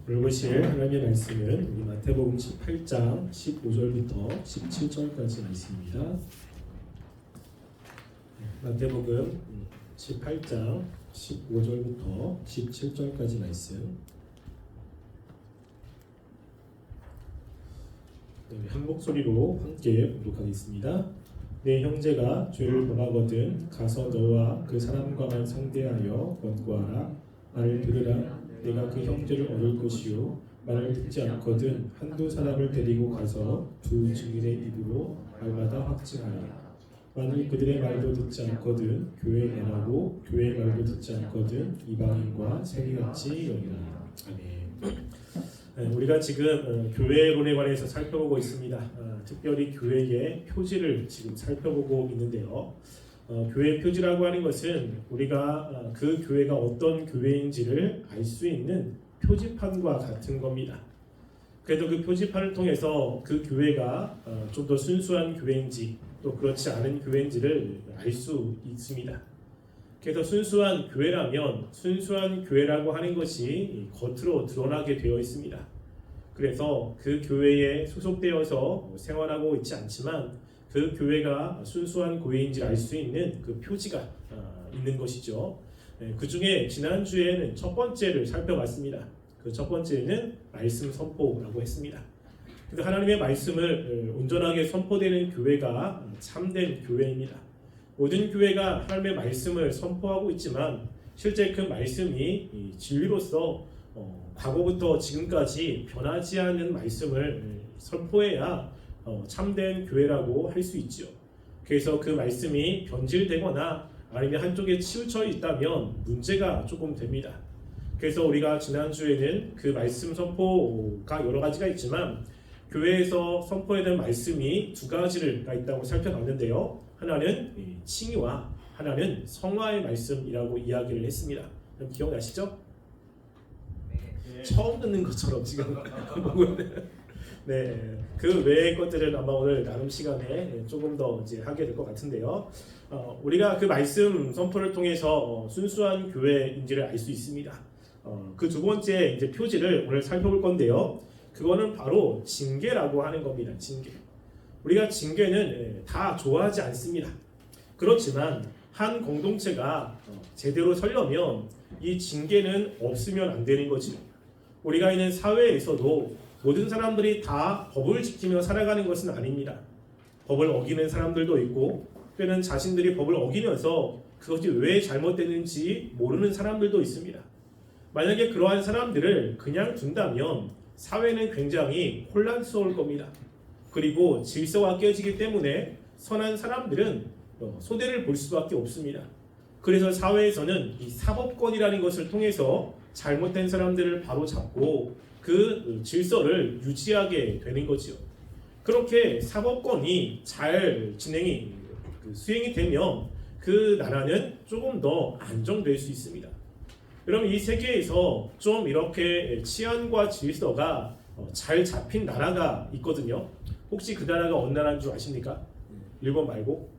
오늘 보실 하나님의 말씀은 우리 마태복음 18장 15절부터 17절까지 말씀입니다. 마태복음 18장 15절부터 17절까지 말씀. 한 목소리로 함께 봉독하겠습니다. 내 형제가 죄를 범하거든 가서 너와 그 사람과만 상대하여 권고하라. 말을 들으라. 내가 그 형제를 얻을 것이요 말을 듣지 않거든 한두 사람을 데리고 가서 두 증인의 입으로 말마다 확증하라. 만일 그들의 말도 듣지 않거든 교회에 내라고 교회의 말도 듣지 않거든 이방인과 세리같이 여기라. 아멘. 우리가 지금 교회론에 관해서 살펴보고 있습니다. 특별히 교회의 표지를 지금 살펴보고 있는데요. 교회 표지라고 하는 것은 우리가 그 교회가 어떤 교회인지를 알 수 있는 표지판과 같은 겁니다. 그래도 그 표지판을 통해서 그 교회가 좀 더 순수한 교회인지 또 그렇지 않은 교회인지를 알 수 있습니다. 그래서 순수한 교회라면 순수한 교회라고 하는 것이 겉으로 드러나게 되어 있습니다. 그래서 그 교회에 소속되어서 생활하고 있지 않지만 그 교회가 순수한 교회인지를 알 수 있는 그 표지가 있는 것이죠. 그 중에 지난주에는 첫 번째를 살펴봤습니다. 그 첫 번째는 말씀 선포라고 했습니다. 그래서 하나님의 말씀을 온전하게 선포되는 교회가 참된 교회입니다. 모든 교회가 하나님의 말씀을 선포하고 있지만 실제 그 말씀이 진리로서 과거부터 지금까지 변하지 않는 말씀을 선포해야 참된 교회라고 할 수 있지요. 그래서 그 말씀이 변질되거나 아니면 한쪽에 치우쳐 있다면 문제가 조금 됩니다. 그래서 우리가 지난주에는 그 말씀 선포가 여러 가지가 있지만 교회에서 선포해야 될 말씀이 두 가지가 있다고 살펴봤는데요. 하나는 칭의와 하나는 성화의 말씀이라고 이야기를 했습니다. 기억나시죠? 네. 처음 듣는 것처럼 지금 네, 그 외의 것들은 아마 오늘 나눔 시간에 조금 더 이제 하게 될 것 같은데요. 우리가 그 말씀 선포를 통해서 순수한 교회인지를 알 수 있습니다. 그 두 번째 이제 표지를 오늘 살펴볼 건데요. 그거는 바로 징계라고 하는 겁니다. 징계. 우리가 징계는 다 좋아하지 않습니다. 그렇지만 한 공동체가 제대로 서려면 이 징계는 없으면 안 되는 거지요. 우리가 있는 사회에서도 모든 사람들이 다 법을 지키며 살아가는 것은 아닙니다. 법을 어기는 사람들도 있고 때는 자신들이 법을 어기면서 그것이 왜 잘못되는지 모르는 사람들도 있습니다. 만약에 그러한 사람들을 그냥 둔다면 사회는 굉장히 혼란스러울 겁니다. 그리고 질서가 깨지기 때문에 선한 사람들은 소대를 볼 수밖에 없습니다. 그래서 사회에서는 이 사법권이라는 것을 통해서 잘못된 사람들을 바로잡고 그 질서를 유지하게 되는 거지요. 그렇게 사법권이 잘 수행이 되면 그 나라는 조금 더 안정될 수 있습니다. 여러분 이 세계에서 좀 이렇게 치안과 질서가 잘 잡힌 나라가 있거든요. 혹시 그 나라가 어느 나라인 줄 아십니까? 일본 말고?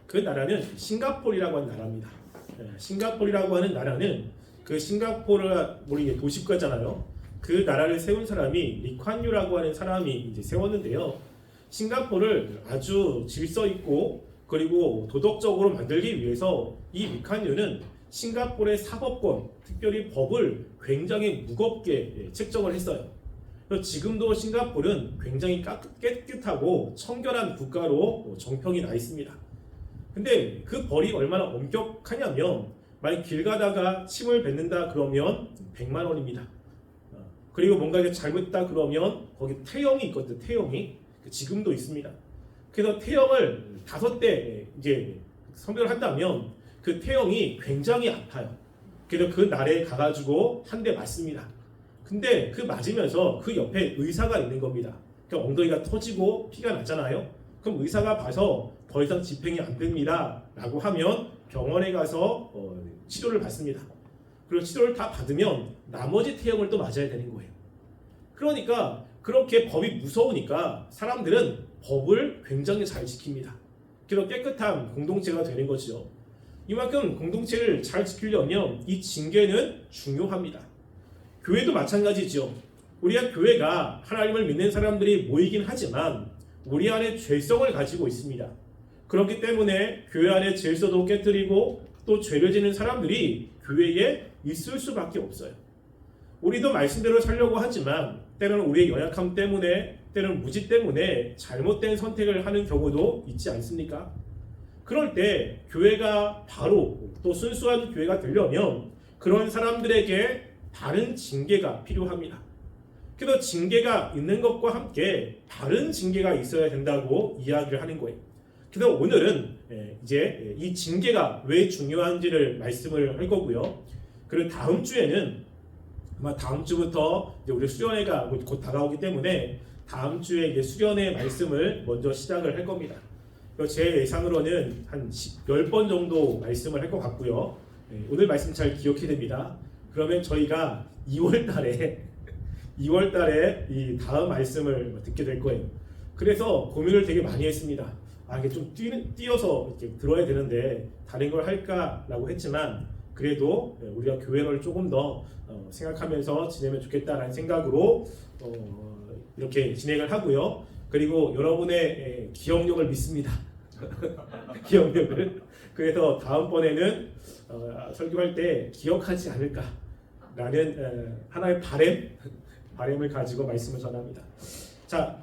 그 나라는 싱가포르라고 하는 나라입니다. 싱가포르라고 하는 나라는 그 싱가포르가 우리 도시국가잖아요. 그 나라를 세운 사람이 리콴유라고 하는 사람이 이제 세웠는데요. 싱가포르를 아주 질서 있고 그리고 도덕적으로 만들기 위해서 이 리콴유는 싱가포르의 사법권, 특별히 법을 굉장히 무겁게 책정을 했어요. 지금도 싱가포르는 굉장히 깨끗하고 청결한 국가로 정평이 나 있습니다. 근데 그 벌이 얼마나 엄격하냐면 만약 길 가다가 침을 뱉는다 그러면 100만 원입니다. 그리고 뭔가 잘못했다 그러면 거기 태형이 있거든요. 태형이 지금도 있습니다. 그래서 태형을 5대 이제 선별을 한다면 그 태형이 굉장히 아파요. 그래서 그 날에 가가지고 한 대 맞습니다. 근데 그 맞으면서 그 옆에 의사가 있는 겁니다. 그러니까 엉덩이가 터지고 피가 나잖아요. 그럼 의사가 봐서 더 이상 집행이 안 됩니다 라고 하면 병원에 가서 치료를 받습니다. 그리고 치료를 다 받으면 나머지 태형을 또 맞아야 되는 거예요. 그러니까 그렇게 법이 무서우니까 사람들은 법을 굉장히 잘 지킵니다. 그래서 깨끗한 공동체가 되는 거죠. 이만큼 공동체를 잘 지키려면 이 징계는 중요합니다. 교회도 마찬가지죠. 우리가 교회가 하나님을 믿는 사람들이 모이긴 하지만 우리 안에 죄성을 가지고 있습니다. 그렇기 때문에 교회 안에 질서도 깨뜨리고 또 죄를 지는 사람들이 교회에 있을 수밖에 없어요. 우리도 말씀대로 살려고 하지만 때로는 우리의 연약함 때문에 때로는 무지 때문에 잘못된 선택을 하는 경우도 있지 않습니까? 그럴 때 교회가 바로 또 순수한 교회가 되려면 그런 사람들에게 바른 징계가 필요합니다. 그래서 징계가 있는 것과 함께 바른 징계가 있어야 된다고 이야기를 하는 거예요. 그래서 오늘은 이제 이 징계가 왜 중요한지를 말씀을 할 거고요. 그리고 다음 주에는 아마 다음 주부터 이제 우리 수련회가 곧 다가오기 때문에 다음 주에 이제 수련회 말씀을 먼저 시작을 할 겁니다. 제 예상으로는 한 10번 정도 말씀을 할 것 같고요. 오늘 말씀 잘 기억해야 됩니다. 그러면 저희가 2월 달에 이 다음 말씀을 듣게 될 거예요. 그래서 고민을 되게 많이 했습니다. 이게 좀 띄어서 이렇게 들어야 되는데 다른 걸 할까라고 했지만 그래도 우리가 교회를 조금 더 생각하면서 지내면 좋겠다라는 생각으로 이렇게 진행을 하고요. 그리고 여러분의 기억력을 믿습니다. 기억력을. 그래서 다음번에는 설교할 때 기억하지 않을까라는 하나의 바램을 가지고 말씀을 전합니다. 자,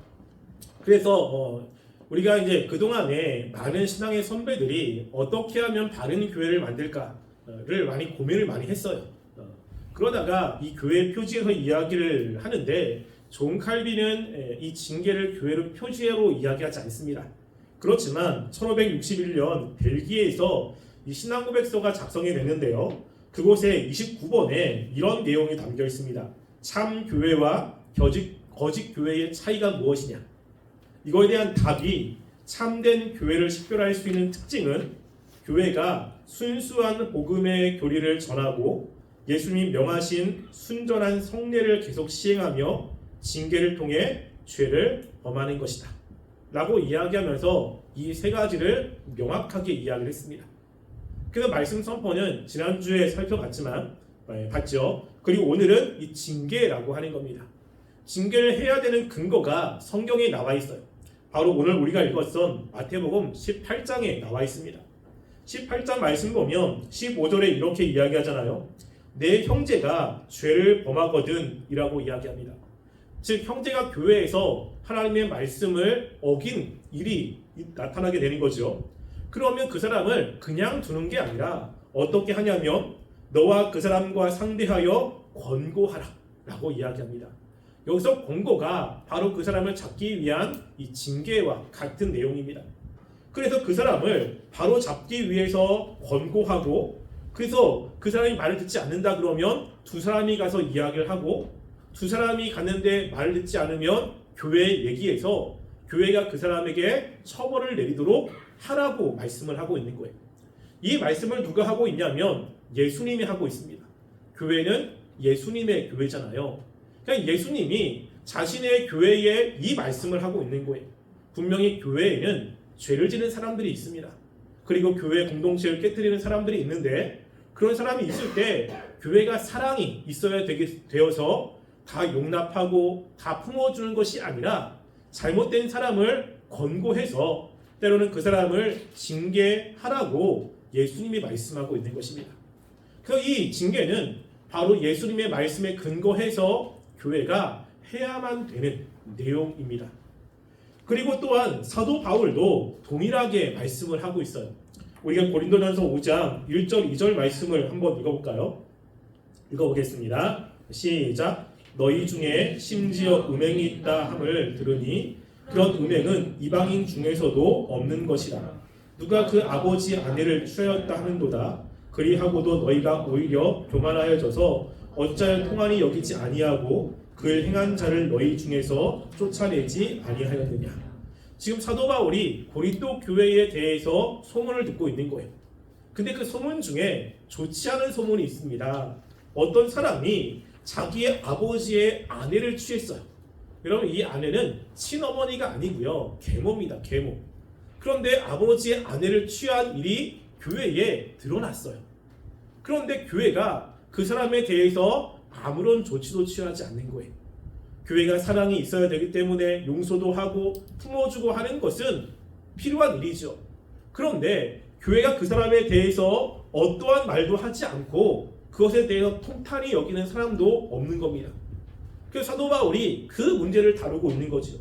그래서 우리가 이제 그동안에 많은 신앙의 선배들이 어떻게 하면 바른 교회를 만들까를 많이 고민을 많이 했어요. 그러다가 이 교회 표지에서 이야기를 하는데 존 칼빈은 이 징계를 교회로 표지로 이야기하지 않습니다. 그렇지만 1561년 벨기에에서 이 신앙고백서가 작성이 됐는데요. 그곳에 29번에 이런 내용이 담겨 있습니다. 참 교회와 거짓 교회의 차이가 무엇이냐? 이거에 대한 답이 참된 교회를 식별할 수 있는 특징은 교회가 순수한 복음의 교리를 전하고 예수님이 명하신 순전한 성례를 계속 시행하며 징계를 통해 죄를 범하는 것이다 라고 이야기하면서 이 세 가지를 명확하게 이야기를 했습니다. 그래서 말씀 선포는 지난주에 살펴봤지만 봤죠. 그리고 오늘은 이 징계라고 하는 겁니다. 징계를 해야 되는 근거가 성경에 나와 있어요. 바로 오늘 우리가 읽었던 마태복음 18장에 나와 있습니다. 18장 말씀 보면 15절에 이렇게 이야기하잖아요. 내 형제가 죄를 범하거든 이라고 이야기합니다. 즉 형제가 교회에서 하나님의 말씀을 어긴 일이 나타나게 되는 거죠. 그러면 그 사람을 그냥 두는 게 아니라 어떻게 하냐면 너와 그 사람과 상대하여 권고하라 라고 이야기합니다. 여기서 권고가 바로 그 사람을 잡기 위한 이 징계와 같은 내용입니다. 그래서 그 사람을 바로 잡기 위해서 권고하고 그래서 그 사람이 말을 듣지 않는다 그러면 두 사람이 가서 이야기를 하고 두 사람이 갔는데 말을 듣지 않으면 교회에 얘기해서 교회가 그 사람에게 처벌을 내리도록 하라고 말씀을 하고 있는 거예요. 이 말씀을 누가 하고 있냐면 예수님이 하고 있습니다. 교회는 예수님의 교회잖아요. 그러니까 예수님이 자신의 교회에 이 말씀을 하고 있는 거예요. 분명히 교회에는 죄를 지는 사람들이 있습니다. 그리고 교회 공동체를 깨뜨리는 사람들이 있는데 그런 사람이 있을 때 교회가 사랑이 있어야 되어서 다 용납하고 다 품어주는 것이 아니라 잘못된 사람을 권고해서 때로는 그 사람을 징계하라고 예수님이 말씀하고 있는 것입니다. 그래서 이 징계는 바로 예수님의 말씀에 근거해서 교회가 해야만 되는 내용입니다. 그리고 또한 사도 바울도 동일하게 말씀을 하고 있어요. 우리가 고린도전서 5장 1절 2절 말씀을 한번 읽어볼까요? 읽어보겠습니다. 시작. 너희 중에 심지어 음행이 있다 함을 들으니 그런 음행은 이방인 중에서도 없는 것이라. 누가 그 아버지 아내를 취하였다 하는도다. 그리하고도 너희가 오히려 교만하여져서 어찌하여 통한이 여기지 아니하고 그를 행한 자를 너희 중에서 쫓아내지 아니하였느냐. 지금 사도 바울이 고린도 교회에 대해서 소문을 듣고 있는 거예요. 근데 그 소문 중에 좋지 않은 소문이 있습니다. 어떤 사람이 자기의 아버지의 아내를 취했어요. 여러분 이 아내는 친어머니가 아니고요. 계모입니다. 계모. 그런데 아버지의 아내를 취한 일이 교회에 드러났어요. 그런데 교회가 그 사람에 대해서 아무런 조치도 취하지 않는 거예요. 교회가 사랑이 있어야 되기 때문에 용서도 하고 품어주고 하는 것은 필요한 일이죠. 그런데 교회가 그 사람에 대해서 어떠한 말도 하지 않고 그것에 대해서 통탄히 여기는 사람도 없는 겁니다. 그래서 사도 바울이 그 문제를 다루고 있는 거죠.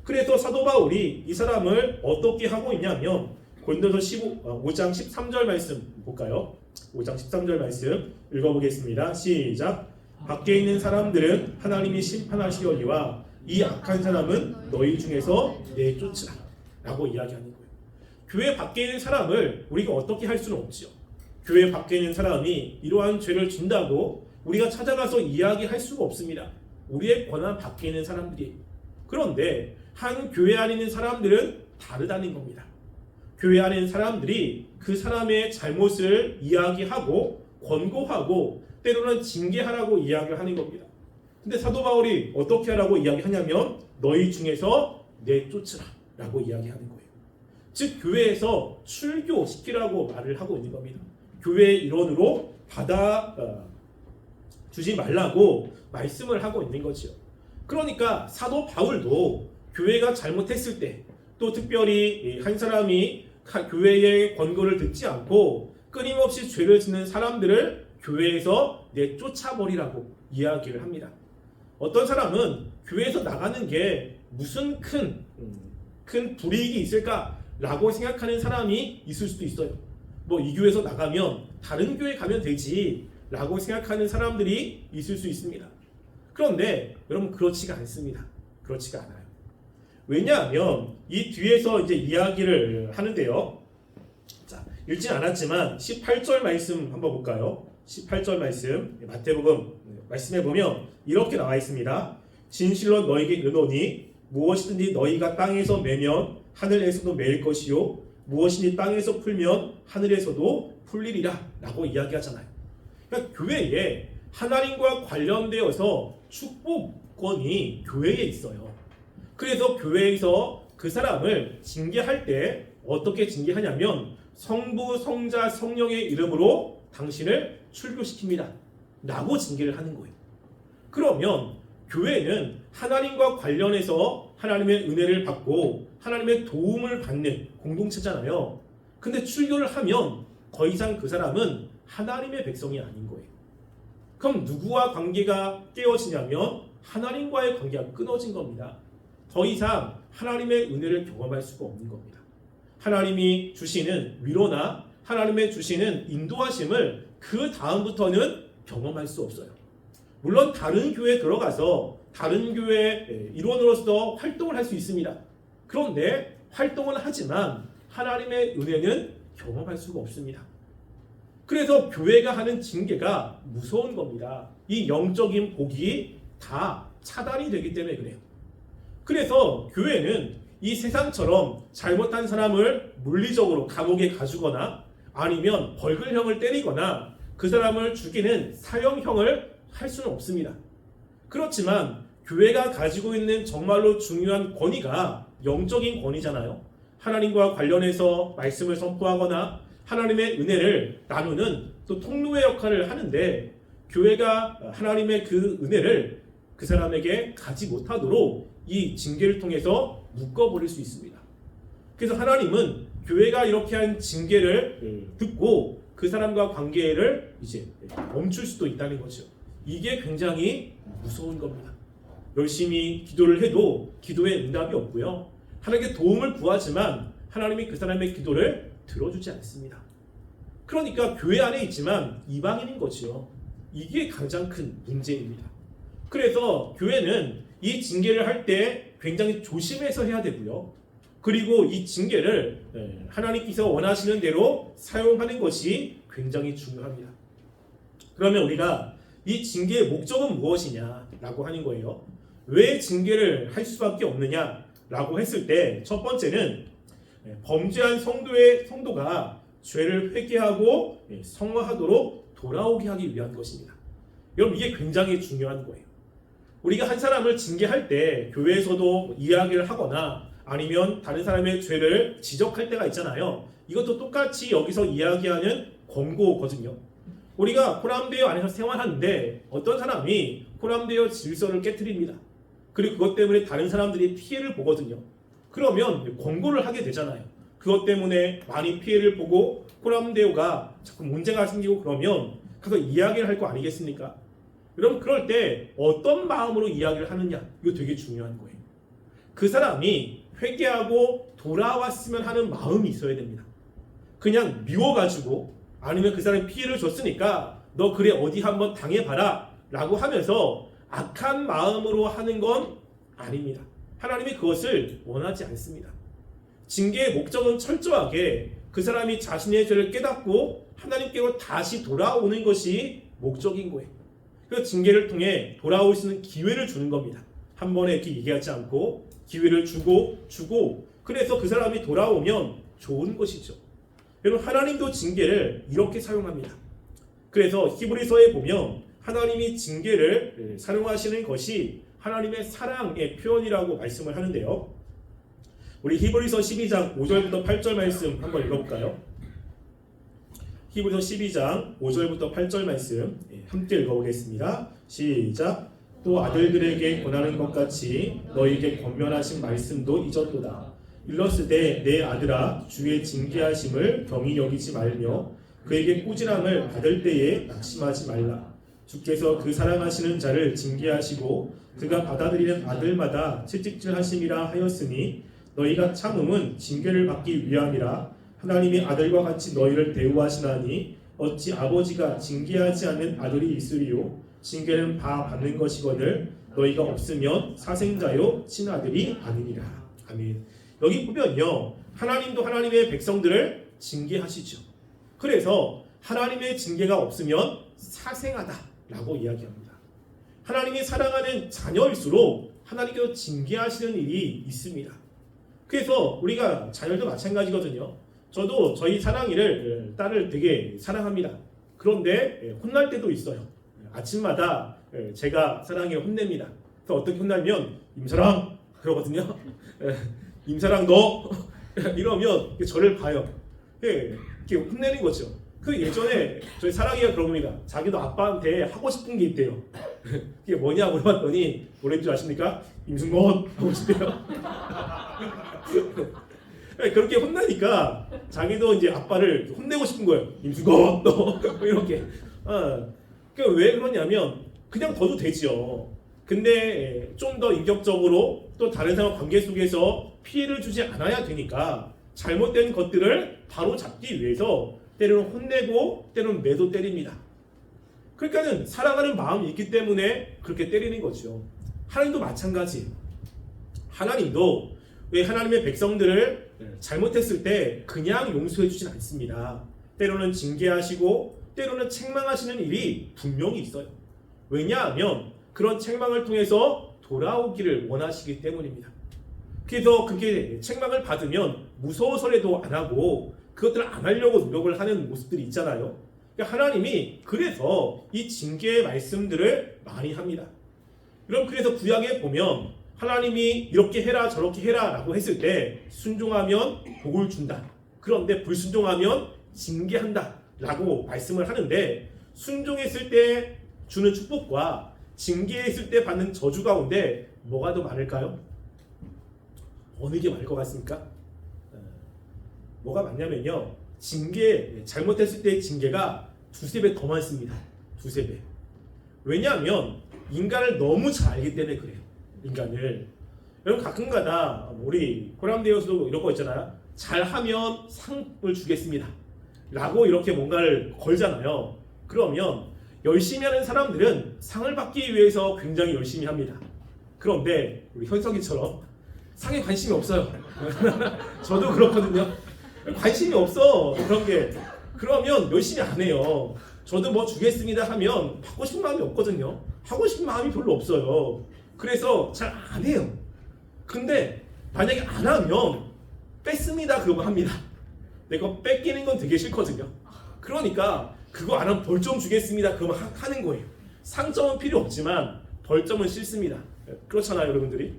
그래서 사도 바울이 이 사람을 어떻게 하고 있냐면 고린도서 5장 13절 말씀 볼까요? 5장 13절 말씀 읽어보겠습니다. 시작. 밖에 있는 사람들은 하나님이 심판하시려니와 이 악한 사람은 너희 중에서 내쫓으라 라고 이야기하는 거예요. 교회 밖에 있는 사람을 우리가 어떻게 할 수는 없죠. 교회 밖에 있는 사람이 이러한 죄를 진다고 우리가 찾아가서 이야기할 수가 없습니다. 우리의 권한 밖에 있는 사람들이. 그런데 한 교회 안에 있는 사람들은 다르다는 겁니다. 교회 안에 있는 사람들이 그 사람의 잘못을 이야기하고 권고하고 때로는 징계하라고 이야기를 하는 겁니다. 근데 사도 바울이 어떻게 하라고 이야기하냐면 너희 중에서 내쫓으라 라고 이야기하는 거예요. 즉 교회에서 출교시키라고 말을 하고 있는 겁니다. 교회의 일원으로 받아 주지 말라고 말씀을 하고 있는 거죠. 그러니까 사도 바울도 교회가 잘못했을 때 또 특별히 한 사람이 교회의 권고를 듣지 않고 끊임없이 죄를 짓는 사람들을 교회에서 내쫓아버리라고 이야기를 합니다. 어떤 사람은 교회에서 나가는 게 무슨 큰 불이익이 있을까라고 생각하는 사람이 있을 수도 있어요. 뭐 이 교회에서 나가면 다른 교회 가면 되지 라고 생각하는 사람들이 있을 수 있습니다. 그런데 여러분 그렇지가 않습니다. 그렇지가 않아요. 왜냐하면 이 뒤에서 이제 이야기를 하는데요. 자, 읽진 않았지만 18절 말씀 한번 볼까요? 18절 말씀 마태복음 말씀해 보면 이렇게 나와 있습니다. 진실로 너에게 이르노니 무엇이든지 너희가 땅에서 매면 하늘에서도 매일 것이요 무엇이니 땅에서 풀면 하늘에서도 풀리리라 라고 이야기하잖아요. 그러니까 교회에 하나님과 관련되어서 축복권이 교회에 있어요. 그래서 교회에서 그 사람을 징계할 때 어떻게 징계하냐면 성부, 성자, 성령의 이름으로 당신을 출교시킵니다 라고 징계를 하는 거예요. 그러면 교회는 하나님과 관련해서 하나님의 은혜를 받고 하나님의 도움을 받는 공동체잖아요. 근데 출교를 하면 더 이상 그 사람은 하나님의 백성이 아닌 거예요. 그럼 누구와 관계가 깨어지냐면 하나님과의 관계가 끊어진 겁니다. 더 이상 하나님의 은혜를 경험할 수가 없는 겁니다. 하나님이 주시는 위로나 하나님의 주시는 인도하심을 그 다음부터는 경험할 수 없어요. 물론 다른 교회에 들어가서 다른 교회 일원으로서 활동을 할 수 있습니다. 그런데 활동은 하지만 하나님의 은혜는 경험할 수가 없습니다. 그래서 교회가 하는 징계가 무서운 겁니다. 이 영적인 복이 다 차단이 되기 때문에 그래요. 그래서 교회는 이 세상처럼 잘못한 사람을 물리적으로 감옥에 가두거나 아니면 벌금형을 때리거나 그 사람을 죽이는 사형형을 할 수는 없습니다. 그렇지만 교회가 가지고 있는 정말로 중요한 권위가 영적인 권위잖아요. 하나님과 관련해서 말씀을 선포하거나 하나님의 은혜를 나누는 또 통로의 역할을 하는데 교회가 하나님의 그 은혜를 그 사람에게 가지 못하도록 이 징계를 통해서 묶어버릴 수 있습니다. 그래서 하나님은 교회가 이렇게 한 징계를 듣고 그 사람과 관계를 이제 멈출 수도 있다는 거죠. 이게 굉장히 무서운 겁니다. 열심히 기도를 해도 기도에 응답이 없고요. 하나님께 도움을 구하지만 하나님이 그 사람의 기도를 들어주지 않습니다. 그러니까 교회 안에 있지만 이방인인 거죠. 이게 가장 큰 문제입니다. 그래서 교회는 이 징계를 할 때 굉장히 조심해서 해야 되고요. 그리고 이 징계를 하나님께서 원하시는 대로 사용하는 것이 굉장히 중요합니다. 그러면 우리가 이 징계의 목적은 무엇이냐라고 하는 거예요. 왜 징계를 할 수밖에 없느냐라고 했을 때 첫 번째는 범죄한 성도가 죄를 회개하고 성화하도록 돌아오게 하기 위한 것입니다. 여러분 이게 굉장히 중요한 거예요. 우리가 한 사람을 징계할 때 교회에서도 이야기를 하거나 아니면 다른 사람의 죄를 지적할 때가 있잖아요. 이것도 똑같이 여기서 이야기하는 권고거든요. 우리가 코람데오 안에서 생활하는데 어떤 사람이 코람데오 질서를 깨트립니다. 그리고 그것 때문에 다른 사람들이 피해를 보거든요. 그러면 권고를 하게 되잖아요. 그것 때문에 많이 피해를 보고 코람데오가 자꾸 문제가 생기고 그러면 가서 이야기를 할 거 아니겠습니까? 여러분 그럴 때 어떤 마음으로 이야기를 하느냐 이거 되게 중요한 거예요. 그 사람이 회개하고 돌아왔으면 하는 마음이 있어야 됩니다. 그냥 미워가지고 아니면 그 사람이 피해를 줬으니까 너 그래 어디 한번 당해봐라 라고 하면서 악한 마음으로 하는 건 아닙니다. 하나님이 그것을 원하지 않습니다. 징계의 목적은 철저하게 그 사람이 자신의 죄를 깨닫고 하나님께로 다시 돌아오는 것이 목적인 거예요. 그래서 징계를 통해 돌아올 수 있는 기회를 주는 겁니다. 한 번에 이렇게 얘기하지 않고 기회를 주고 그래서 그 사람이 돌아오면 좋은 것이죠. 여러분 하나님도 징계를 이렇게 사용합니다. 그래서 히브리서에 보면 하나님이 징계를 사용하시는 것이 하나님의 사랑의 표현이라고 말씀을 하는데요. 우리 히브리서 12장 5절부터 8절 말씀 한번 읽어볼까요? 히브리서 12장 5절부터 8절 말씀 함께 읽어보겠습니다. 시작. 또 아들들에게 권하는 것 같이 너희에게 권면하신 말씀도 잊었도다. 일렀으되 내 아들아 주의 징계하심을 경히 여기지 말며 그에게 꾸지람을 받을 때에 낙심하지 말라. 주께서 그 사랑하시는 자를 징계하시고 그가 받아들이는 아들마다 채찍질하심이라 하였으니 너희가 참음은 징계를 받기 위함이라. 하나님이 아들과 같이 너희를 대우하시나니 어찌 아버지가 징계하지 않는 아들이 있으리요. 징계는 다 받는 것이거늘 너희가 없으면 사생자요 친아들이 아니니라. 아멘. 여기 보면요 하나님도 하나님의 백성들을 징계하시죠. 그래서 하나님의 징계가 없으면 사생하다라고 이야기합니다. 하나님이 사랑하는 자녀일수록 하나님께서 징계하시는 일이 있습니다. 그래서 우리가 자녀도 마찬가지거든요. 저도 저희 사랑이를 딸을 되게 사랑합니다. 그런데 혼날 때도 있어요. 아침마다 제가 사랑이를 혼냅니다. 그래서 어떻게 혼나면 임사랑 그러거든요. 임사랑 너 이러면 저를 봐요. 이렇게 혼내는 거죠. 그 예전에 저희 사랑이가 그럽니다. 자기도 아빠한테 하고 싶은 게 있대요. 그게 뭐냐 물어봤더니 뭐랬는 줄 아십니까? 임승건 하고 싶대요. 그렇게 혼나니까 자기도 이제 아빠를 혼내고 싶은 거예요. 임승건 너 이렇게. 왜 그러냐면 그냥 둬도 되죠. 근데 좀 더 인격적으로 또 다른 사람 관계 속에서 피해를 주지 않아야 되니까 잘못된 것들을 바로 잡기 위해서 때로는 혼내고 때로는 매도 때립니다. 그러니까는 사랑하는 마음이 있기 때문에 그렇게 때리는 거죠. 하나님도 마찬가지. 하나님도 왜 하나님의 백성들을 잘못했을 때 그냥 용서해 주진 않습니다. 때로는 징계하시고 때로는 책망하시는 일이 분명히 있어요. 왜냐하면 그런 책망을 통해서 돌아오기를 원하시기 때문입니다. 그래서 그게 책망을 받으면 무서워서라도 안 하고 그것들을 안 하려고 노력을 하는 모습들이 있잖아요. 그러니까 하나님이 그래서 이 징계의 말씀들을 많이 합니다. 여러분 그래서 구약에 보면 하나님이 이렇게 해라 저렇게 해라 라고 했을 때 순종하면 복을 준다. 그런데 불순종하면 징계한다 라고 말씀을 하는데 순종했을 때 주는 축복과 징계했을 때 받는 저주 가운데 뭐가 더 많을까요? 어느 게 많을 것 같습니까? 뭐가 많냐면요 잘못했을 때의 징계가 두세 배 더 많습니다. 두세 배. 왜냐하면 인간을 너무 잘 알기 때문에 그래요. 인간을. 여러분 가끔가다 우리 코람데오에서도 이런 거 있잖아요. 잘하면 상을 주겠습니다 라고 이렇게 뭔가를 걸잖아요. 그러면 열심히 하는 사람들은 상을 받기 위해서 굉장히 열심히 합니다. 그런데 우리 현석이처럼 상에 관심이 없어요. 저도 그렇거든요. 관심이 없어 그런 게. 그러면 열심히 안 해요. 저도 뭐 주겠습니다 하면 받고 싶은 마음이 없거든요. 하고 싶은 마음이 별로 없어요. 그래서 잘 안 해요. 근데 만약에 안 하면 뺐습니다 그러면 합니다. 내가 뺏기는 건 되게 싫거든요. 그러니까 그거 안 하면 벌점 주겠습니다 그러면 하는 거예요. 상점은 필요 없지만 벌점은 싫습니다. 그렇잖아요 여러분들이.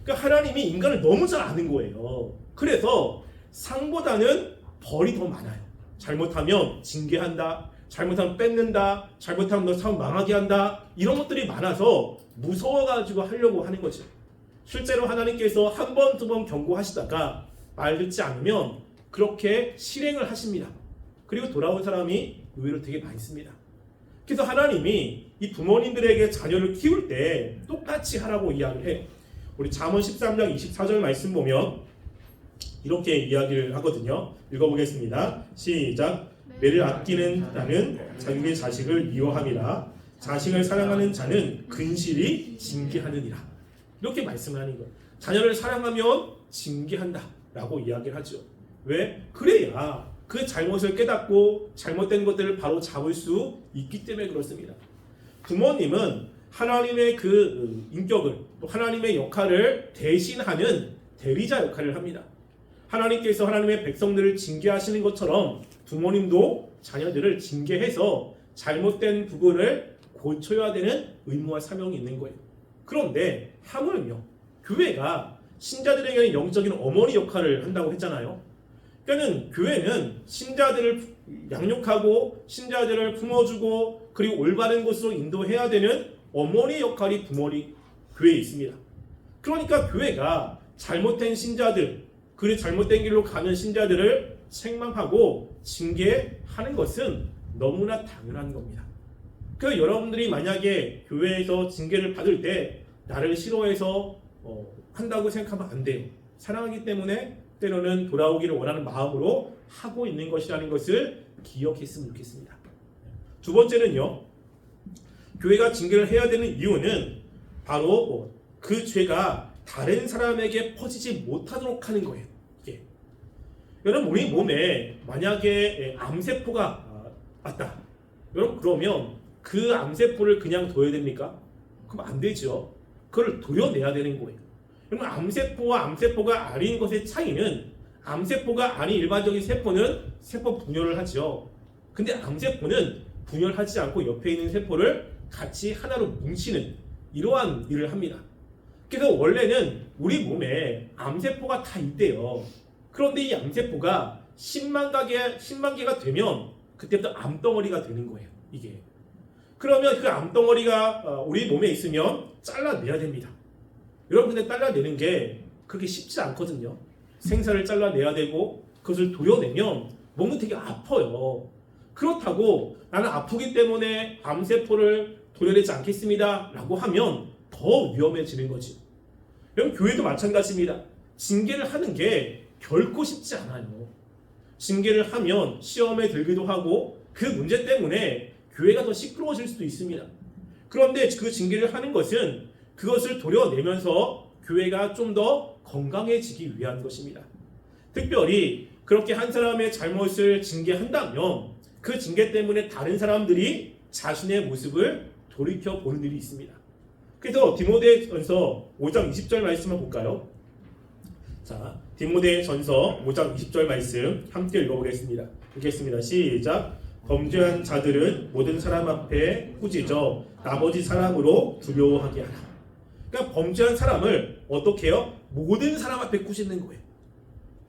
그러니까 하나님이 인간을 너무 잘 아는 거예요. 그래서 상보다는 벌이 더 많아요. 잘못하면 징계한다. 잘못하면 뺏는다, 잘못하면 너 사업 망하게 한다, 이런 것들이 많아서 무서워가지고 하려고 하는 거죠. 실제로 하나님께서 한 번, 두 번 경고하시다가 말 듣지 않으면 그렇게 실행을 하십니다. 그리고 돌아온 사람이 의외로 되게 많습니다. 그래서 하나님이 이 부모님들에게 자녀를 키울 때 똑같이 하라고 이야기를 해요. 우리 잠언 13장 24절 말씀 보면 이렇게 이야기를 하거든요. 읽어보겠습니다. 시작. 매를 아끼는 자는 자기의 자식을 미워함이라. 자식을 사랑하는 자는 근실이 징계하느니라. 이렇게 말씀을 하는 거예요. 자녀를 사랑하면 징계한다 라고 이야기를 하죠. 왜? 그래야 그 잘못을 깨닫고 잘못된 것들을 바로 잡을 수 있기 때문에 그렇습니다. 부모님은 하나님의 그 인격을, 또 하나님의 역할을 대신하는 대리자 역할을 합니다. 하나님께서 하나님의 백성들을 징계하시는 것처럼 부모님도 자녀들을 징계해서 잘못된 부분을 고쳐야 되는 의무와 사명이 있는 거예요. 그런데 하물며 교회가 신자들에게는 영적인 어머니 역할을 한다고 했잖아요. 그러니까 교회는 신자들을 양육하고 신자들을 품어주고 그리고 올바른 곳으로 인도해야 되는 어머니 역할이 교회에 있습니다. 그러니까 교회가 잘못된 신자들, 그리고 잘못된 길로 가는 신자들을 책망하고 징계하는 것은 너무나 당연한 겁니다. 그래서 여러분들이 만약에 교회에서 징계를 받을 때 나를 싫어해서 한다고 생각하면 안 돼요. 사랑하기 때문에 때로는 돌아오기를 원하는 마음으로 하고 있는 것이라는 것을 기억했으면 좋겠습니다. 두 번째는요, 교회가 징계를 해야 되는 이유는 바로 그 죄가 다른 사람에게 퍼지지 못하도록 하는 거예요. 이게. 여러분, 우리 몸에 만약에 암세포가 왔다. 여러분, 그러면 그 암세포를 그냥 둬야 됩니까? 그럼 안 되죠. 그걸 도려내야 되는 거예요. 여러분, 암세포와 암세포가 아닌 것의 차이는, 암세포가 아닌 일반적인 세포는 세포 분열을 하죠. 근데 암세포는 분열하지 않고 옆에 있는 세포를 같이 하나로 뭉치는 이러한 일을 합니다. 그래서 원래는 우리 몸에 암세포가 다 있대요. 그런데 이 암세포가 10만 개가 되면 그때부터 암덩어리가 되는 거예요. 이게. 그러면 그 암덩어리가 우리 몸에 있으면 잘라내야 됩니다. 여러분, 근데 잘라내는 게 그렇게 쉽지 않거든요. 생사를 잘라내야 되고 그것을 도려내면 몸은 되게 아파요. 그렇다고 나는 아프기 때문에 암세포를 도려내지 않겠습니다 라고 하면 더 위험해지는 거지. 여러분, 교회도 마찬가지입니다. 징계를 하는 게 결코 쉽지 않아요. 징계를 하면 시험에 들기도 하고 그 문제 때문에 교회가 더 시끄러워질 수도 있습니다. 그런데 그 징계를 하는 것은 그것을 도려내면서 교회가 좀 더 건강해지기 위한 것입니다. 특별히 그렇게 한 사람의 잘못을 징계한다면 그 징계 때문에 다른 사람들이 자신의 모습을 돌이켜 보는 일이 있습니다. 그래서 디모데전서 5장 20절 말씀을 볼까요? 자, 디모데전서 5장 20절 말씀 함께 읽어보겠습니다. 읽겠습니다. 시작. 범죄한 자들은 모든 사람 앞에 꾸짖어 나머지 사람으로 두려워하게 하라. 그러니까 범죄한 사람을 어떻게 해요? 모든 사람 앞에 꾸짖는 거예요.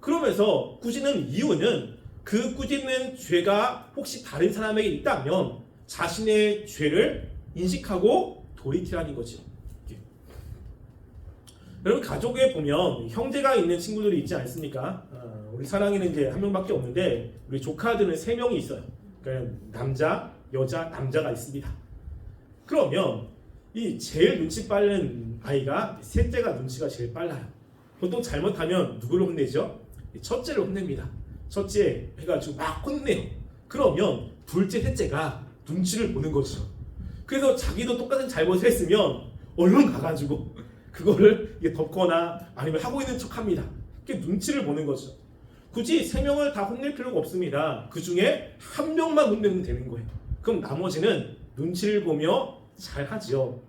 그러면서 꾸짖는 이유는 그 꾸짖는 죄가 혹시 다른 사람에게 있다면 자신의 죄를 인식하고 돌이키라는 거죠. 여러분, 가족에 보면 형제가 있는 친구들이 있지 않습니까? 우리 사랑이는 이제 한 명밖에 없는데 우리 조카들은 3명이 있어요. 그러니까 남자, 여자, 남자가 있습니다. 그러면 이 제일 눈치 빠른 아이가 셋째가 눈치가 제일 빨라요. 보통 잘못하면 누구를 혼내죠? 첫째를 혼냅니다. 첫째 해가지고 막 혼내요. 그러면 둘째, 셋째가 눈치를 보는 거죠. 그래서 자기도 똑같은 잘못을 했으면 얼른 가가지고 그거를 덮거나 아니면 하고 있는 척합니다. 그게 눈치를 보는 거죠. 굳이 3명을 다 혼낼 필요가 없습니다. 그 중에 1명만 혼내면 되는 거예요. 그럼 나머지는 눈치를 보며 잘하지요.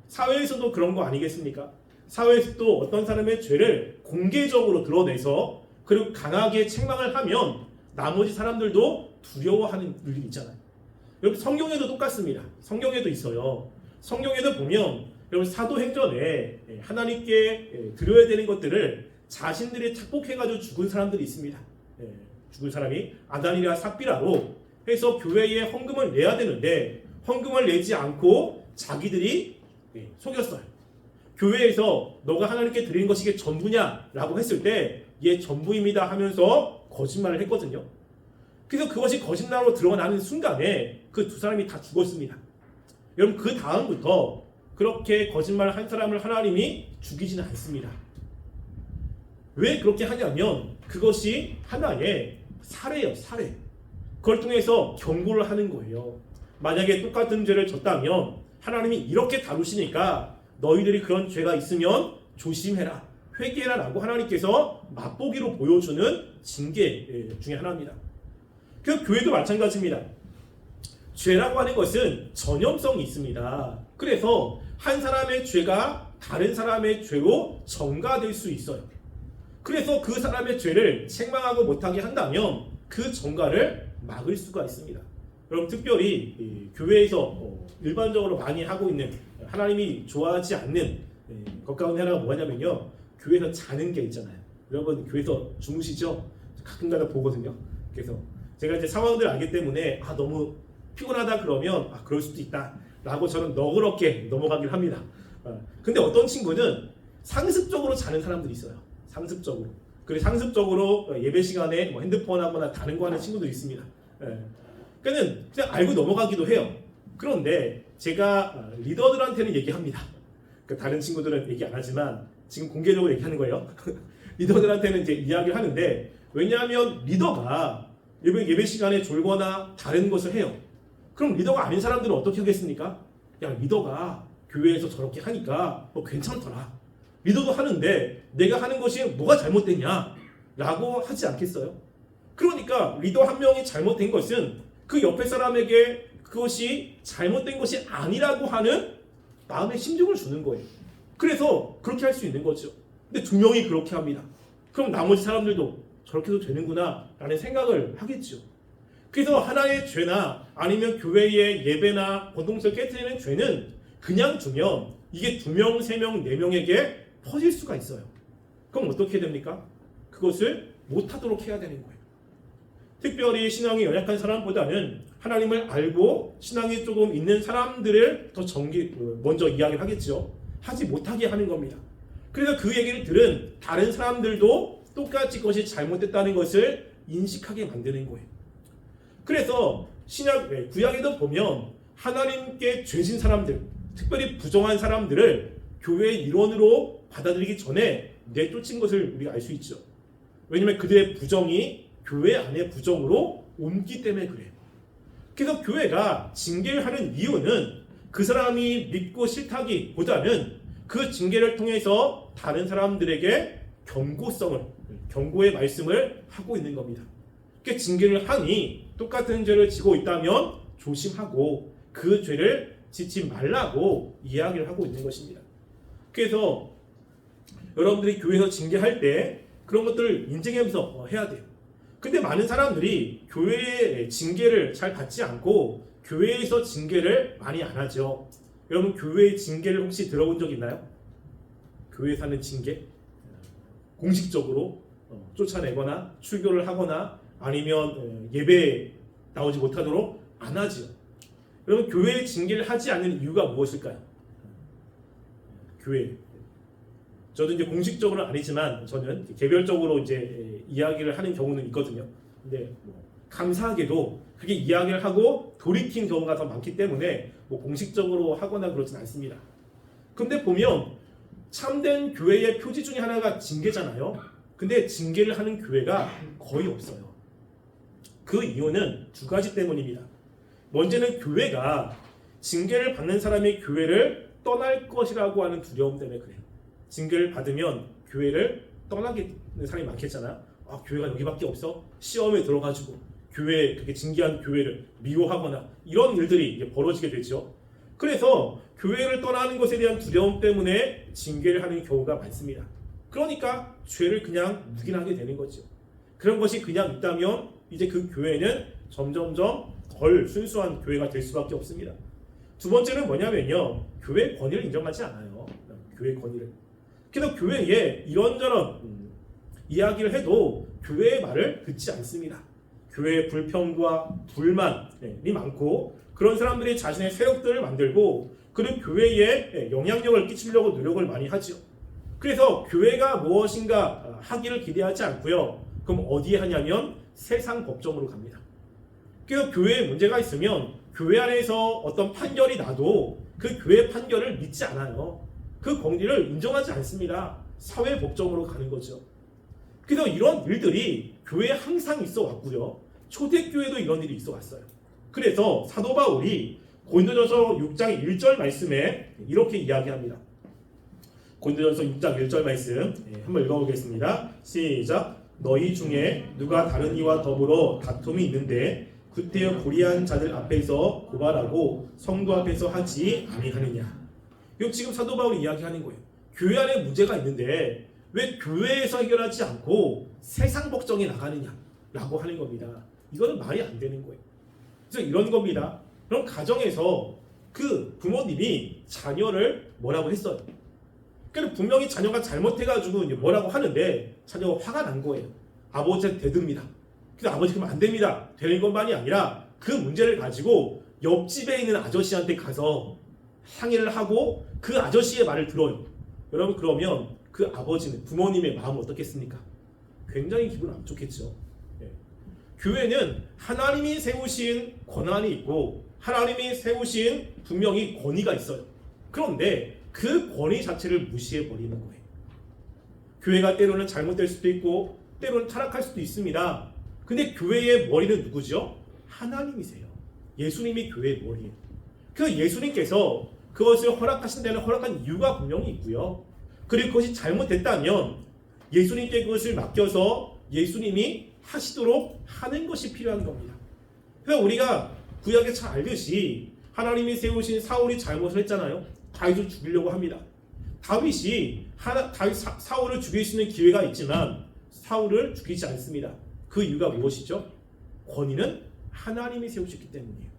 사회에서도 그런 거 아니겠습니까? 사회에서도 어떤 사람의 죄를 공개적으로 드러내서 그리고 강하게 책망을 하면 나머지 사람들도 두려워하는 일이 있잖아요. 여러분, 성경에도 똑같습니다. 성경에도 있어요. 성경에도 보면 여러분, 사도행전에 하나님께 드려야 되는 것들을 자신들이 착복해가지고 죽은 사람들이 있습니다. 죽은 사람이 아단이라 삽비라로 해서 교회에 헌금을 내야 되는데 헌금을 내지 않고 자기들이 속였어요. 교회에서 너가 하나님께 드리는 것이 이게 전부냐라고 했을 때 예, 전부입니다 하면서 거짓말을 했거든요. 그래서 그것이 거짓말로 드러나는 순간에 그 두 사람이 다 죽었습니다. 여러분 그 다음부터 그렇게 거짓말을 한 사람을 하나님이 죽이지는 않습니다. 왜 그렇게 하냐면 그것이 하나의 사례예요. 사례. 그걸 통해서 경고를 하는 거예요. 만약에 똑같은 죄를 졌다면 하나님이 이렇게 다루시니까 너희들이 그런 죄가 있으면 조심해라, 회개해라 라고 하나님께서 맛보기로 보여주는 징계 중에 하나입니다. 그 교회도 마찬가지입니다. 죄라고 하는 것은 전염성이 있습니다. 그래서 한 사람의 죄가 다른 사람의 죄로 전가될 수 있어요. 그래서 그 사람의 죄를 책망하고 못하게 한다면 그 전가를 막을 수가 있습니다. 여러분 특별히 교회에서 일반적으로 많이 하고 있는 하나님이 좋아하지 않는 것 가운데 하나가 뭐냐면요, 교회에서 자는 게 있잖아요. 여러분 교회에서 주무시죠? 가끔가다 보거든요. 그래서 제가 이제 상황들을 알기 때문에 너무 피곤하다 그러면 그럴 수도 있다 라고 저는 너그럽게 넘어가긴 합니다. 근데 어떤 친구는 상습적으로 자는 사람들이 있어요. 상습적으로. 그리고 상습적으로 예배 시간에 뭐 핸드폰 하거나 다른 거 하는 친구들이 있습니다. 그러니까 그냥 알고 넘어가기도 해요. 그런데 제가 리더들한테는 얘기합니다. 그러니까 다른 친구들은 얘기 안 하지만 지금 공개적으로 얘기하는 거예요. 리더들한테는 이제 이야기를 하는데, 왜냐하면 리더가 예배 시간에 졸거나 다른 것을 해요. 그럼 리더가 아닌 사람들은 어떻게 하겠습니까? 야, 리더가 교회에서 저렇게 하니까 뭐 괜찮더라. 리더도 하는데 내가 하는 것이 뭐가 잘못됐냐? 라고 하지 않겠어요? 그러니까 리더 한 명이 잘못된 것은 그 옆에 사람에게 그것이 잘못된 것이 아니라고 하는 마음의 심정을 주는 거예요. 그래서 그렇게 할 수 있는 거죠. 근데 두 명이 그렇게 합니다. 그럼 나머지 사람들도 저렇게도 되는구나 라는 생각을 하겠죠. 그래서 하나의 죄나 아니면 교회의 예배나 공동체를 깨트리는 죄는 그냥 두면 이게 2명, 3명, 4명에게 퍼질 수가 있어요. 그럼 어떻게 됩니까? 그것을 못하도록 해야 되는 거예요. 특별히 신앙이 연약한 사람보다는 하나님을 알고 신앙이 조금 있는 사람들을 더 먼저 이야기를 하겠죠. 하지 못하게 하는 겁니다. 그래서 그 얘기를 들은 다른 사람들도 똑같이 그것이 잘못됐다는 것을 인식하게 만드는 거예요. 그래서 구약에도 보면 하나님께 죄진 사람들, 특별히 부정한 사람들을 교회의 일원으로 받아들이기 전에 내쫓은 것을 우리가 알 수 있죠. 왜냐하면 그들의 부정이 교회 안의 부정으로 옮기 때문에 그래요. 그래서 교회가 징계를 하는 이유는 그 사람이 믿고 싫다기보다는 그 징계를 통해서 다른 사람들에게 경고의 말씀을 하고 있는 겁니다. 그 징계를 하니 똑같은 죄를 지고 있다면 조심하고 그 죄를 짓지 말라고 이야기를 하고 있는 것입니다. 그래서 여러분들이 교회에서 징계할 때 그런 것들을 인정하면서 해야 돼요. 근데 많은 사람들이 교회의 징계를 잘 받지 않고 교회에서 징계를 많이 안 하죠. 여러분 교회의 징계를 혹시 들어본 적 있나요? 교회에서 하는 징계? 공식적으로 쫓아내거나 출교를 하거나 아니면 예배에 나오지 못하도록 안 하죠. 여러분 교회의 징계를 하지 않는 이유가 무엇일까요? 교회. 저도 이제 공식적으로는 아니지만 저는 개별적으로 이제 이야기를 하는 경우는 있거든요. 근데 감사하게도 그게 이야기를 하고 돌이킨 경우가 더 많기 때문에 공식적으로 하거나 그렇진 않습니다. 근데 보면 참된 교회의 표지 중에 하나가 징계잖아요. 근데 징계를 하는 교회가 거의 없어요. 그 이유는 두 가지 때문입니다. 먼저는 교회가 징계를 받는 사람이 교회를 떠날 것이라고 하는 두려움 때문에 그래요. 징계를 받으면 교회를 떠나게 되는 사람이 많겠잖아요. 교회가 여기밖에 없어? 시험에 들어가지고 교회 그렇게 징계한 교회를 미워하거나 이런 일들이 이제 벌어지게 되죠. 그래서 교회를 떠나는 것에 대한 두려움 때문에 징계를 하는 경우가 많습니다. 그러니까 죄를 그냥 묵인하게 되는 거죠. 그런 것이 그냥 있다면 이제 그 교회는 점점점 덜 순수한 교회가 될 수밖에 없습니다. 두 번째는 뭐냐면요, 교회의 권위를 인정하지 않아요. 교회의 권위를. 그래서 교회에 이런저런 이야기를 해도 교회의 말을 듣지 않습니다. 교회의 불평과 불만이 많고 그런 사람들이 자신의 세력들을 만들고 그런 교회에 영향력을 끼치려고 노력을 많이 하죠. 그래서 교회가 무엇인가 하기를 기대하지 않고요. 그럼 어디에 하냐면 세상 법정으로 갑니다. 그래서 교회에 문제가 있으면 교회 안에서 어떤 판결이 나도 그 교회 판결을 믿지 않아요. 그 권리를 인정하지 않습니다. 사회 법정으로 가는 거죠. 그래서 이런 일들이 교회에 항상 있어 왔고요. 초대교회도 이런 일이 있어 왔어요. 그래서 사도 바울이 고린도전서 6장 1절 말씀에 이렇게 이야기합니다. 고린도전서 6장 1절 말씀 한번 읽어보겠습니다. 시작. 너희 중에 누가 다른 이와 더불어 다툼이 있는데 구태여 불의한 자들 앞에서 고발하고 성도 앞에서 하지 아니하느냐. 이거 지금 사도 바울이 이야기하는 거예요. 교회 안에 문제가 있는데 왜 교회에서 해결하지 않고 세상 법정에 나가느냐라고 하는 겁니다. 이거는 말이 안 되는 거예요. 그래서 이런 겁니다. 그럼 가정에서 그 부모님이 자녀를 뭐라고 했어요. 그러니까 분명히 자녀가 잘못해가지고 이제 뭐라고 하는데 자녀가 화가 난 거예요. 아버지한테 대듭니다. 그래서 아버지 그러면 안 됩니다. 되는 것만이 아니라 그 문제를 가지고 옆집에 있는 아저씨한테 가서 항의를 하고 그 아저씨의 말을 들어요. 여러분 그러면 그 아버지는 부모님의 마음은 어떻겠습니까? 굉장히 기분 안 좋겠죠. 교회는 하나님이 세우신 권한이 있고 하나님이 세우신 분명히 권위가 있어요. 그런데 그 권위 자체를 무시해 버리는 거예요. 교회가 때로는 잘못될 수도 있고 때로는 타락할 수도 있습니다. 근데 교회의 머리는 누구죠? 하나님이세요. 예수님이 교회의 머리예요. 그래서 예수님께서 그것을 허락하신 데는 허락한 이유가 분명히 있고요. 그리고 그것이 잘못됐다면 예수님께 그것을 맡겨서 예수님이 하시도록 하는 것이 필요한 겁니다. 그래서 우리가 구약에 잘 알듯이 하나님이 세우신 사울이 잘못을 했잖아요. 다윗을 죽이려고 합니다. 다윗이 사울을 죽일 수 있는 기회가 있지만 사울을 죽이지 않습니다. 그 이유가 무엇이죠? 권위는 하나님이 세우셨기 때문이에요.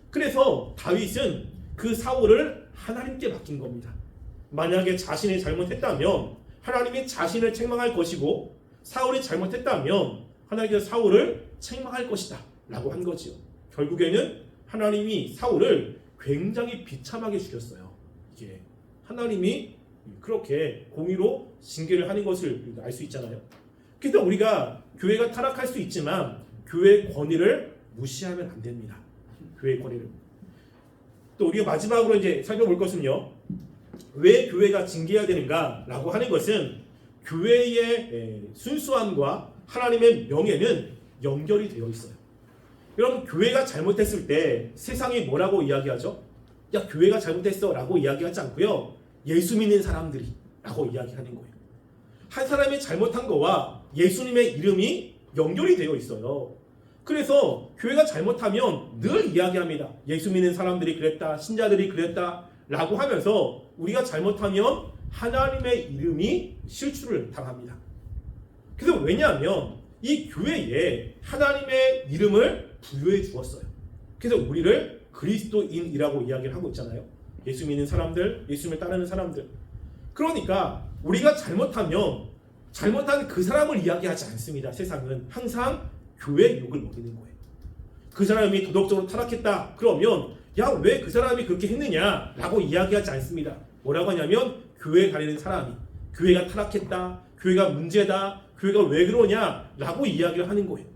그래서 다윗은 그 사울을 하나님께 맡긴 겁니다. 만약에 자신이 잘못했다면 하나님이 자신을 책망할 것이고 사울이 잘못했다면 하나님께서 사울을 책망할 것이다 라고 한 거지요. 결국에는 하나님이 사울을 굉장히 비참하게 죽였어요. 이게 하나님이 그렇게 공의로 징계를 하는 것을 알 수 있잖아요. 그래서 우리가 교회가 타락할 수 있지만 교회의 권위를 무시하면 안 됩니다. 교회의 권위를. 또 우리가 마지막으로 이제 살펴볼 것은요. 왜 교회가 징계해야 되는가라고 하는 것은 교회의 순수함과 하나님의 명예는 연결이 되어 있어요. 여러분 교회가 잘못했을 때 세상이 뭐라고 이야기하죠? 야 교회가 잘못했어 라고 이야기하지 않고요. 예수 믿는 사람들이 라고 이야기하는 거예요. 한 사람이 잘못한 거와 예수님의 이름이 연결이 되어 있어요. 그래서 교회가 잘못하면 늘 이야기합니다. 예수 믿는 사람들이 그랬다. 신자들이 그랬다. 라고 하면서 우리가 잘못하면 하나님의 이름이 실추를 당합니다. 그래서 왜냐하면 이 교회에 하나님의 이름을 부여해 주었어요. 그래서 우리를 그리스도인이라고 이야기를 하고 있잖아요. 예수 믿는 사람들, 예수님을 따르는 사람들. 그러니까 우리가 잘못하면 잘못한 그 사람을 이야기하지 않습니다. 세상은 항상 교회의 욕을 먹이는 거예요. 그 사람이 도덕적으로 타락했다. 그러면 야 왜 그 사람이 그렇게 했느냐 라고 이야기하지 않습니다. 뭐라고 하냐면 교회에 다니는 사람이 교회가 타락했다. 교회가 문제다. 교회가 왜 그러냐 라고 이야기를 하는 거예요.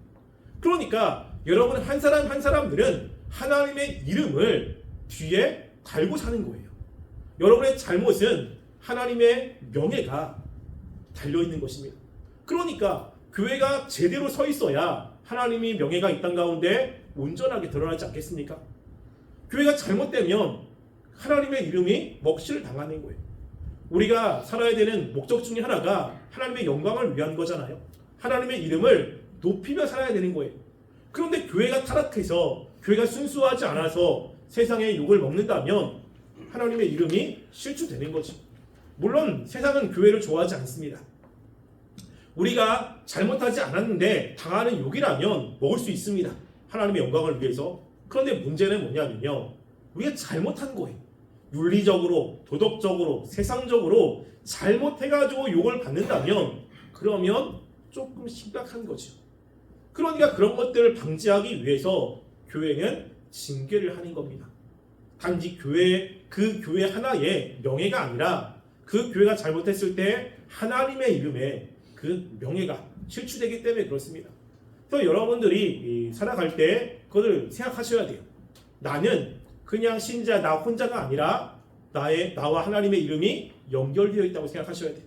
그러니까 여러분 한 사람 한 사람들은 하나님의 이름을 뒤에 달고 사는 거예요. 여러분의 잘못은 하나님의 명예가 달려있는 것입니다. 그러니까 교회가 제대로 서 있어야 하나님이 명예가 이 땅 가운데 온전하게 드러나지 않겠습니까? 교회가 잘못되면 하나님의 이름이 먹칠을 당하는 거예요. 우리가 살아야 되는 목적 중에 하나가 하나님의 영광을 위한 거잖아요. 하나님의 이름을 높이며 살아야 되는 거예요. 그런데 교회가 타락해서 교회가 순수하지 않아서 세상의 욕을 먹는다면 하나님의 이름이 실추되는 거죠. 물론 세상은 교회를 좋아하지 않습니다. 우리가 잘못하지 않았는데 당하는 욕이라면 먹을 수 있습니다. 하나님의 영광을 위해서. 그런데 문제는 뭐냐면요. 우리가 잘못한 거예요. 윤리적으로, 도덕적으로, 세상적으로 잘못해가지고 욕을 받는다면 그러면 조금 심각한 거죠. 그러니까 그런 것들을 방지하기 위해서 교회는 징계를 하는 겁니다. 단지 그 교회 하나의 명예가 아니라 그 교회가 잘못했을 때 하나님의 이름에 그 명예가 실추되기 때문에 그렇습니다. 그래서 여러분들이 살아갈 때 그것을 생각하셔야 돼요. 나는 그냥 신자 나 혼자가 아니라 나와 하나님의 이름이 연결되어 있다고 생각하셔야 돼요.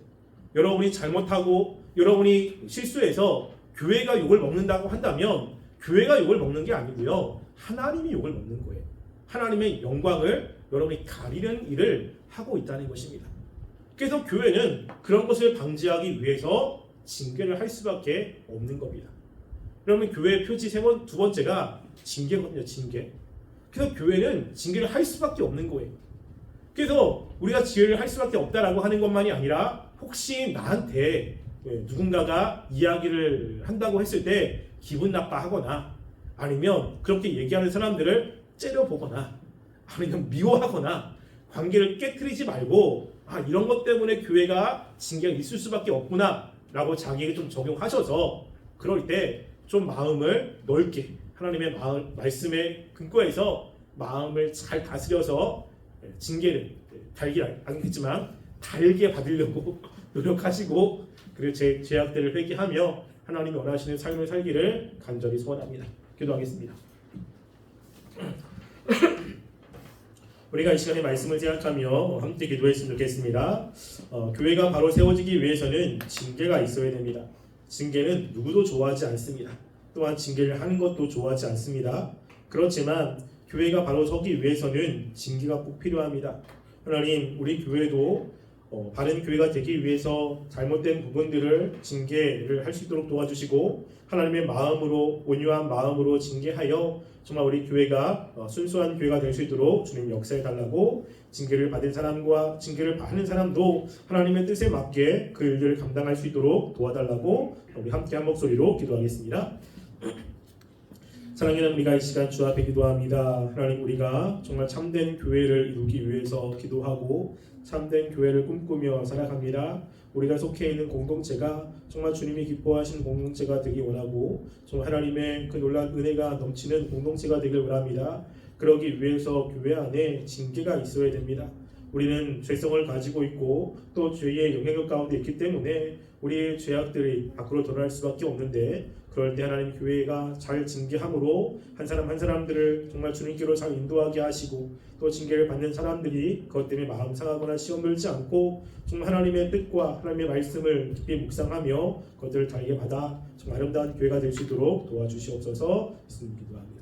여러분이 잘못하고 여러분이 실수해서 교회가 욕을 먹는다고 한다면 교회가 욕을 먹는 게 아니고요. 하나님이 욕을 먹는 거예요. 하나님의 영광을 여러분이 가리는 일을 하고 있다는 것입니다. 그래서 교회는 그런 것을 방지하기 위해서 징계를 할 수밖에 없는 겁니다. 그러면 교회의 표지 두 번째가 징계거든요. 징계. 그래서 교회는 징계를 할 수밖에 없는 거예요. 그래서 우리가 징계를 할 수밖에 없다라고 하는 것만이 아니라 혹시 나한테 누군가가 이야기를 한다고 했을 때 기분 나빠하거나 아니면 그렇게 얘기하는 사람들을 째려보거나 아니면 미워하거나 관계를 깨트리지 말고 이런 것 때문에 교회가 징계가 있을 수밖에 없구나 라고 자기에게 좀 적용하셔서 그럴 때 좀 마음을 넓게 하나님의 말씀의 근거에서 마음을 잘 다스려서 징계를 달게 않겠지만 달게 받으려고 노력하시고 그리고 제 죄악들을 회개하며 하나님이 원하시는 삶을 살기를 간절히 소원합니다. 기도하겠습니다. 우리가 이 시간에 말씀을 생각하며 함께 기도했으면 좋겠습니다. 교회가 바로 세워지기 위해서는 징계가 있어야 됩니다. 징계는 누구도 좋아하지 않습니다. 또한 징계를 하는 것도 좋아하지 않습니다. 그렇지만 교회가 바로 서기 위해서는 징계가 꼭 필요합니다. 하나님, 우리 교회도 바른 교회가 되기 위해서 잘못된 부분들을 징계를 할 수 있도록 도와주시고 하나님의 마음으로 온유한 마음으로 징계하여 정말 우리 교회가 순수한 교회가 될 수 있도록 주님 역사해 달라고 징계를 받은 사람과 징계를 받는 사람도 하나님의 뜻에 맞게 그 일들을 감당할 수 있도록 도와달라고 우리 함께 한 목소리로 기도하겠습니다. 사랑하는 우리가 이 시간 주 앞에 기도합니다. 하나님, 우리가 정말 참된 교회를 이루기 위해서 기도하고 참된 교회를 꿈꾸며 살아갑니다. 우리가 속해 있는 공동체가 정말 주님이 기뻐하시는 공동체가 되기 원하고 정말 하나님의 그 놀라운 은혜가 넘치는 공동체가 되길 원합니다. 그러기 위해서 교회 안에 징계가 있어야 됩니다. 우리는 죄성을 가지고 있고 또 죄의 영향력 가운데 있기 때문에 우리의 죄악들이 밖으로 드러날 수밖에 없는데 그럴 때 하나님 교회가 잘 징계함으로 한 사람 한 사람들을 정말 주님께로 잘 인도하게 하시고 또 징계를 받는 사람들이 그것 때문에 마음 상하거나 시험 들지 않고 정말 하나님의 뜻과 하나님의 말씀을 깊이 묵상하며 그것들을 달게 받아 정말 아름다운 교회가 될 수 있도록 도와주시옵소서. 예수님 기도합니다.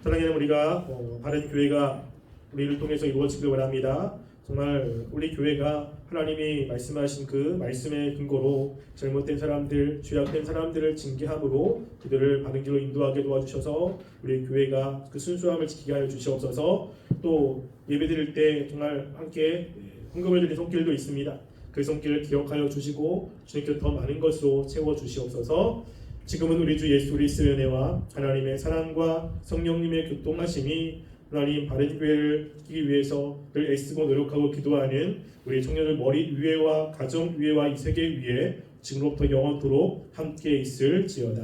사랑하는 우리가 바른 교회가 우리를 통해서 이루어지길 원합니다. 정말 우리 교회가 하나님이 말씀하신 그 말씀의 근거로 잘못된 사람들, 죄악된 사람들을 징계함으로 그들을 바른 길로 인도하게 도와주셔서 우리 교회가 그 순수함을 지키게 하여 주시옵소서. 또 예배드릴 때 정말 함께 헌금을 드리는 손길도 있습니다. 그 손길을 기억하여 주시고 주님께 더 많은 것으로 채워 주시옵소서. 지금은 우리 주 예수 그리스도의 은혜와 하나님의 사랑과 성령님의 교통하심이 하나님 바른 교회를 이루기 위해서 늘 애쓰고 노력하고 기도하는 우리 청년들 머리 위에와 가정 위에와 이 세계 위에 지금부터 영원토록 함께 있을지어다.